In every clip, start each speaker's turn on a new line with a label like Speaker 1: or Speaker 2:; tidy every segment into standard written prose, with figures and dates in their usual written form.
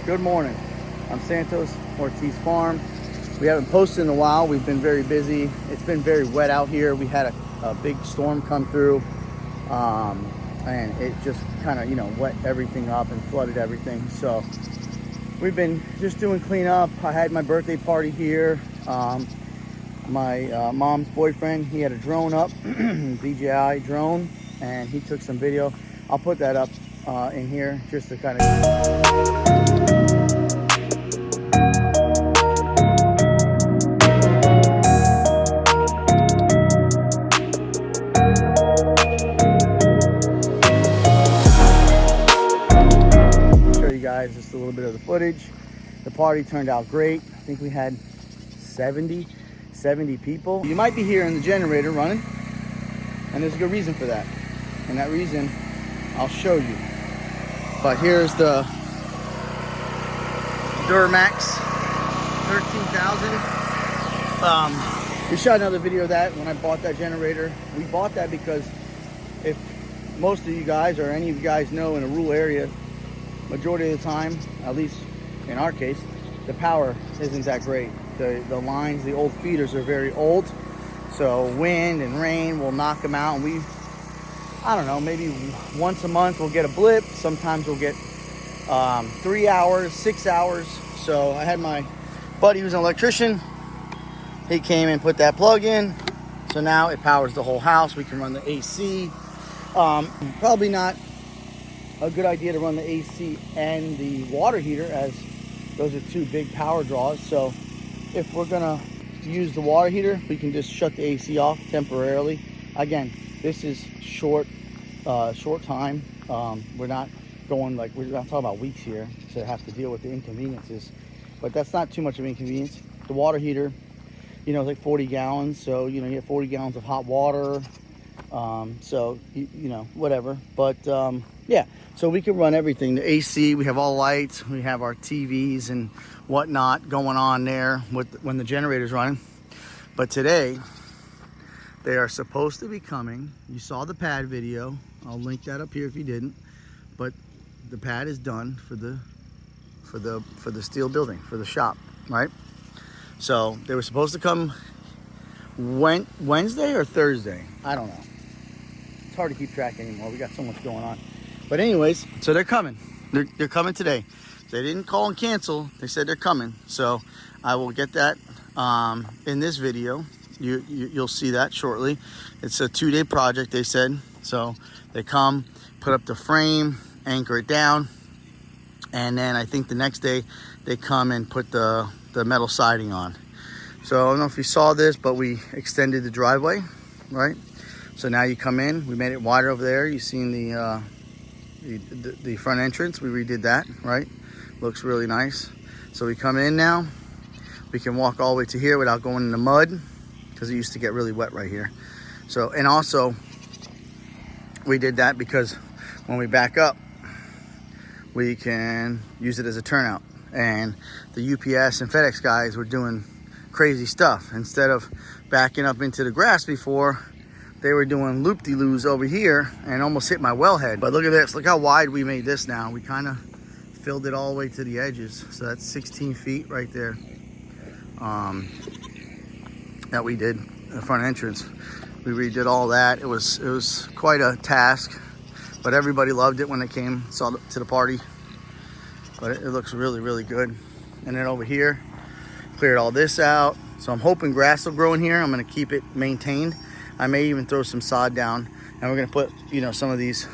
Speaker 1: Good morning. I'm Santos, Ortiz Farm. We haven't posted in a while. We've been very busy. It's been very wet out here. We had a big storm come through, and it just kind of, wet everything up and flooded everything. So we've been just doing cleanup. I had my birthday party here. My mom's boyfriend, he had a drone up, DJI drone, and he took some video. I'll put that up in here just to kind of... guys, just a little bit of the footage. The party turned out great. I think we had 70 people. You might be hearing the generator running, and there's a good reason for that. And that reason I'll show you. But here's the Duramax 13,000. We shot another video of that when I bought that generator. We bought that because if most of you guys or any of you guys know, in a rural area, majority of the time, at least in our case, the power isn't that great. The lines, the old feeders are very old, so wind and rain will knock them out. And I don't know, maybe once a month we'll get a blip. Sometimes we'll get 3 hours, 6 hours. So I had my buddy who's an electrician. He came and put that plug in. So now it powers the whole house. We can run the AC. Probably not a good idea to run the AC and the water heater, as those are two big power draws. So if we're gonna use the water heater, we can just shut the AC off temporarily. Again, this is short time. We're not talking about weeks here to have to deal with the inconveniences, but that's not too much of an inconvenience. The water heater, it's like 40 gallons. So, you get 40 gallons of hot water. So, whatever. But, yeah, so we can run everything. The AC, we have all lights, we have our TVs and whatnot going on there when the generator's running. But today, they are supposed to be coming. You saw the pad video. I'll link that up here if you didn't. But the pad is done for the steel building, for the shop, right? So they were supposed to come Wednesday or Thursday. I don't know. It's hard to keep track anymore. We got so much going on. But anyways, so they're coming. They're coming today. They didn't call and cancel. They said they're coming. So I will get that in this video. You'll see that shortly. It's a 2-day project, they said. So they come, put up the frame, anchor it down, and then I think the next day they come and put the metal siding on. So I don't know if you saw this, but we extended the driveway, right? So now you come in. We made it wider over there. You've seen the front entrance. We redid that, right? Looks really nice. So we come in now. We can walk all the way to here without going in the mud, because it used to get really wet right here. So, and also we did that because when we back up, we can use it as a turnout. And the UPS and FedEx guys were doing crazy stuff. Instead of backing up into the grass before, they were doing loop-de-loos over here and almost hit my wellhead. But look at this. Look how wide we made this now. We kind of filled it all the way to the edges. So that's 16 feet right there that we did the front entrance. We redid all that. It was quite a task, but everybody loved it when they came, to the party. But it looks really, really good. And then over here, cleared all this out. So I'm hoping grass will grow in here. I'm going to keep it maintained. I may even throw some sod down, and we're going to put, some of these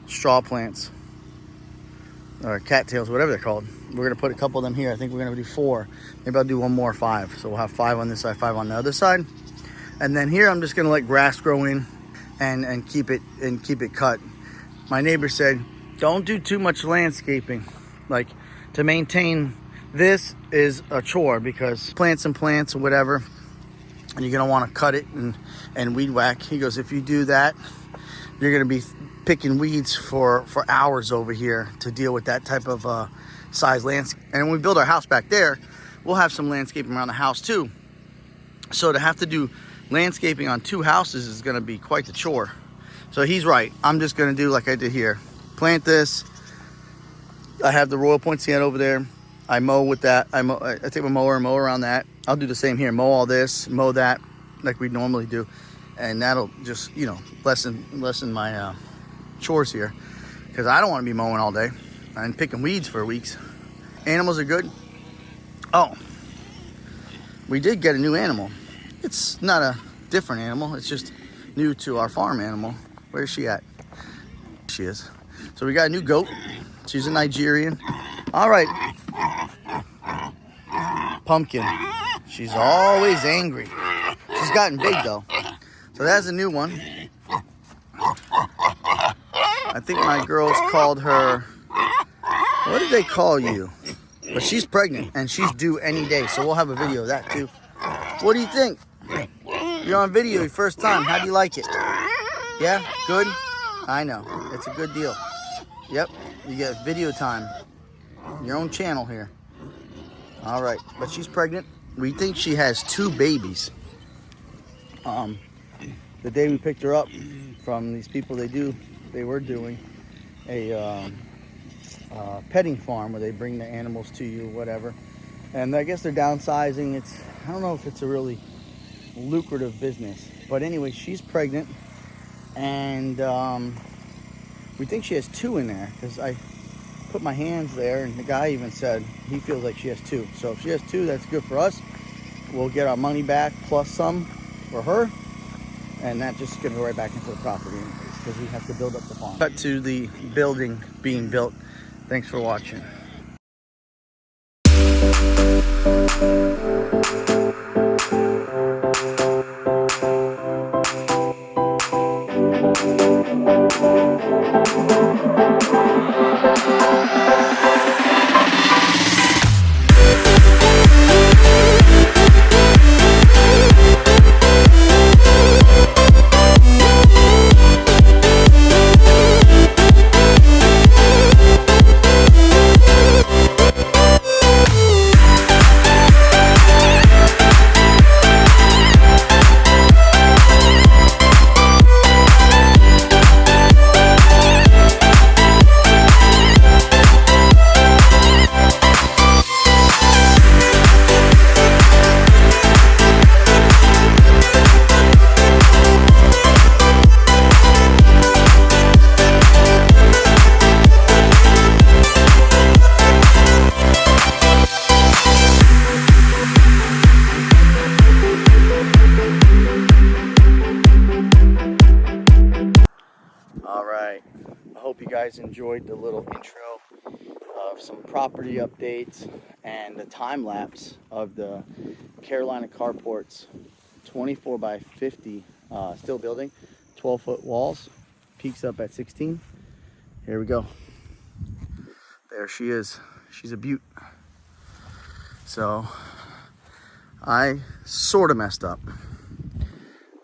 Speaker 1: straw plants or cattails, whatever they're called. We're going to put a couple of them here. I think we're going to do 4. Maybe I'll do one more 5. So we'll have 5 on this side, 5 on the other side. And then here I'm just going to let grass grow in and keep it cut. My neighbor said, don't do too much landscaping. Like, to maintain this is a chore, because plants and whatever, and you're gonna want to cut it and weed whack. He goes, if you do that, you're gonna be picking weeds for hours over here to deal with that type of size landscape. And when we build our house back there, we'll have some landscaping around the house too. So to have to do landscaping on 2 houses is gonna be quite the chore. So he's right. I'm just gonna do like I did here. Plant this, I have the Royal Poinciana over there. I mow with that. I take my mower and mow around that. I'll do the same here. Mow all this, mow that, like we normally do, and that'll just, you know, lessen my chores here, because I don't want to be mowing all day and picking weeds for weeks. Animals are good. Oh, we did get a new animal. It's not a different animal. It's just new to our farm animal. Where's she at? She is. So we got a new goat. She's a Nigerian. All right. Pumpkin. She's always angry. She's gotten big though. So that's a new one. I think my girls called her, what did they call you? But she's pregnant and she's due any day. So we'll have a video of that too. What do you think? You're on video your first time. How do you like it? Yeah? Good? I know. It's a good deal. Yep. You get video time. Your own channel here. All right. But she's pregnant. We think she has 2 babies. The day we picked her up from these people, they were doing a petting farm where they bring the animals to you, whatever. And I guess they're downsizing. I don't know if it's a really lucrative business. But anyway, she's pregnant. And we think she has 2 in there, because I put my hands there and the guy even said he feels like she has 2. So if she has 2, that's good for us. We'll get our money back plus some for her, and that just gonna go right back into the property because we have to build up the farm. Cut to the building being built. Thanks for watching. I hope you guys enjoyed the little intro of some property updates and the time lapse of the Carolina carports 24 by 50 still building, 12-foot walls, peaks up at 16. Here we go. There she is. She's a beaut. So I sort of messed up.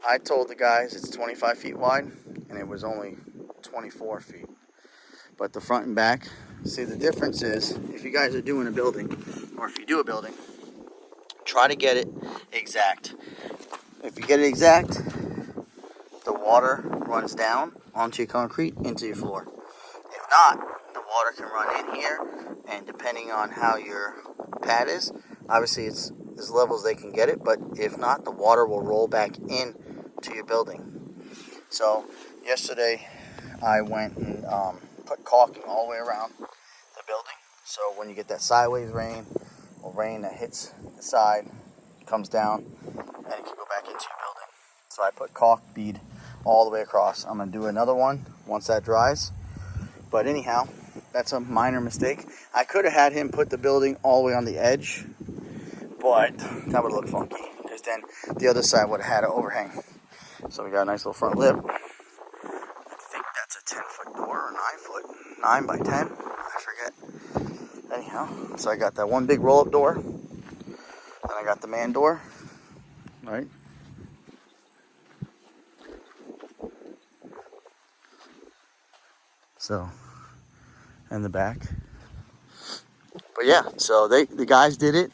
Speaker 1: I told the guys it's 25 feet wide and it was only 24 feet. But the front and back, see, the difference is if you guys are doing a building, or if you do a building, try to get it exact. If you get it exact, the water runs down onto your concrete into your floor. If not, the water can run in here, and depending on how your pad is, obviously it's as level as they can get it, but if not, the water will roll back in to your building. So yesterday I went and put caulking all the way around the building, so when you get that sideways rain or rain that hits the side, comes down and it can go back into your building. So I put caulk bead all the way across. I'm going to do another one once that dries, but anyhow, that's a minor mistake. I could have had him put the building all the way on the edge, but that would look funky, because then the other side would have had an overhang. So we got a nice little front lip. I think that's a 10-foot door or 9-foot, 9 by 10, I forget. Anyhow, so I got that one big roll-up door, and I got the man door, right? So, and the back. But yeah, so the guys did it.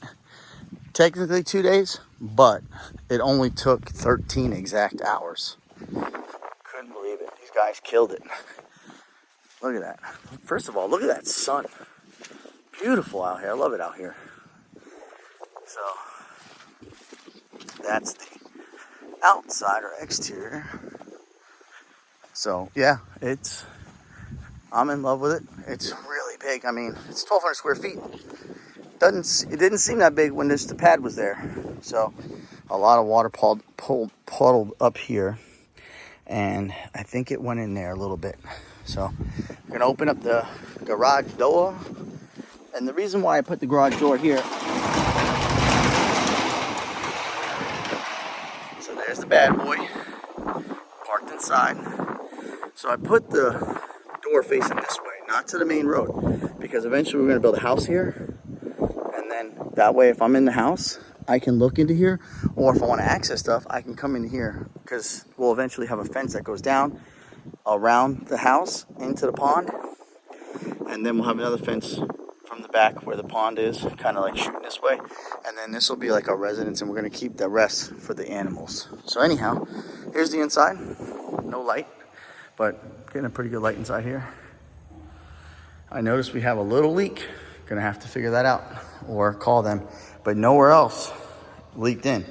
Speaker 1: Technically 2 days, but it only took 13 exact hours. Couldn't believe it. These guys killed it. Look at that. First of all, look at that sun. beautiful out here. I love it out here. So that's the outside or exterior. So yeah, I'm in love with it. It's really big. I mean, it's 1,200 square feet. It didn't seem that big when the pad was there. So a lot of water puddled up here, and I think it went in there a little bit. So I'm gonna open up the garage door, and the reason why I put the garage door here. So there's the bad boy parked inside. So I put the door facing this way, not to the main road, because eventually we're gonna build a house here. And then that way, if I'm in the house, I can look into here, or if I want to access stuff, I can come into here, because we'll eventually have a fence that goes down around the house into the pond, and then we'll have another fence from the back where the pond is, kind of like shooting this way, and then this will be like our residence, and we're going to keep the rest for the animals. So anyhow, here's the inside. No light, but getting a pretty good light inside here. I noticed we have a little leak. Gonna have to figure that out or call them, but nowhere else leaked in,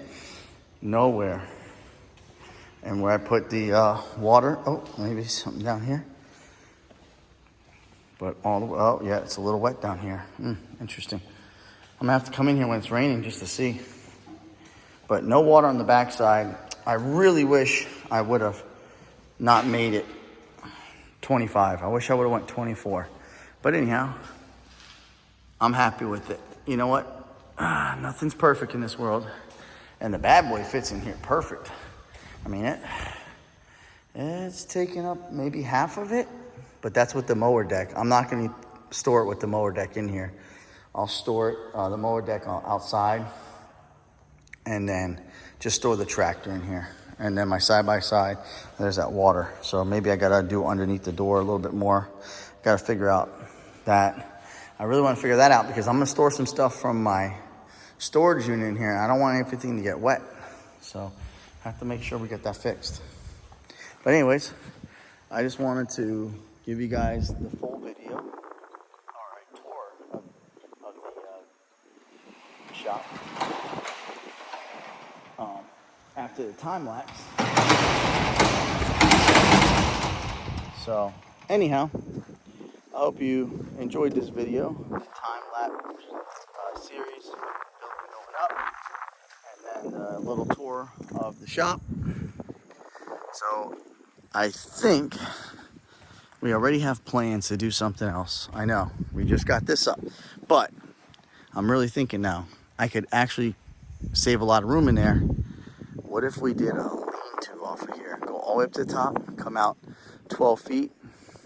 Speaker 1: nowhere. And where I put the water, oh, maybe something down here, but all the way, oh yeah, it's a little wet down here. Interesting. I'm gonna have to come in here when it's raining just to see, but no water on the backside. I really wish I would have not made it 25. I wish I would have went 24, but anyhow, I'm happy with it. You know what? Nothing's perfect in this world. And the bad boy fits in here perfect. I mean, it's taking up maybe half of it, but that's with the mower deck. I'm not going to store it with the mower deck in here. I'll store it, the mower deck outside, and then just store the tractor in here. And then my side-by-side, there's that water. So maybe I got to do underneath the door a little bit more. Got to figure out that. I really want to figure that out because I'm going to store some stuff from my storage unit in here. I don't want everything to get wet. So I have to make sure we get that fixed. But anyways, I just wanted to give you guys the full video or a tour of the shop after the time lapse. So anyhow, I hope you enjoyed this video, the time-lapse series, building going up, and then a little tour of the shop. So I think we already have plans to do something else. I know, we just got this up, but I'm really thinking now, I could actually save a lot of room in there. What if we did a lean-to off of here, go all the way up to the top, come out 12 feet,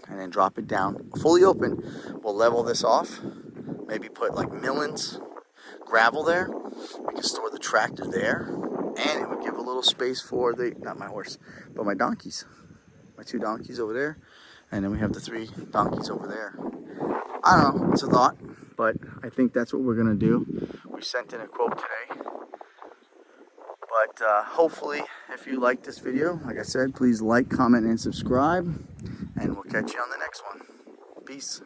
Speaker 1: and then drop it down fully open. We'll level this off, maybe put like millings, gravel there. We can store the tractor there, and it would give a little space for not my horse, but my donkeys, my 2 donkeys over there, and then we have the 3 donkeys over there. I don't know, it's a thought, but I think that's what we're gonna do. We sent in a quote today, but hopefully if you like this video, like I said, please like, comment, and subscribe. And we'll catch you on the next one. Peace.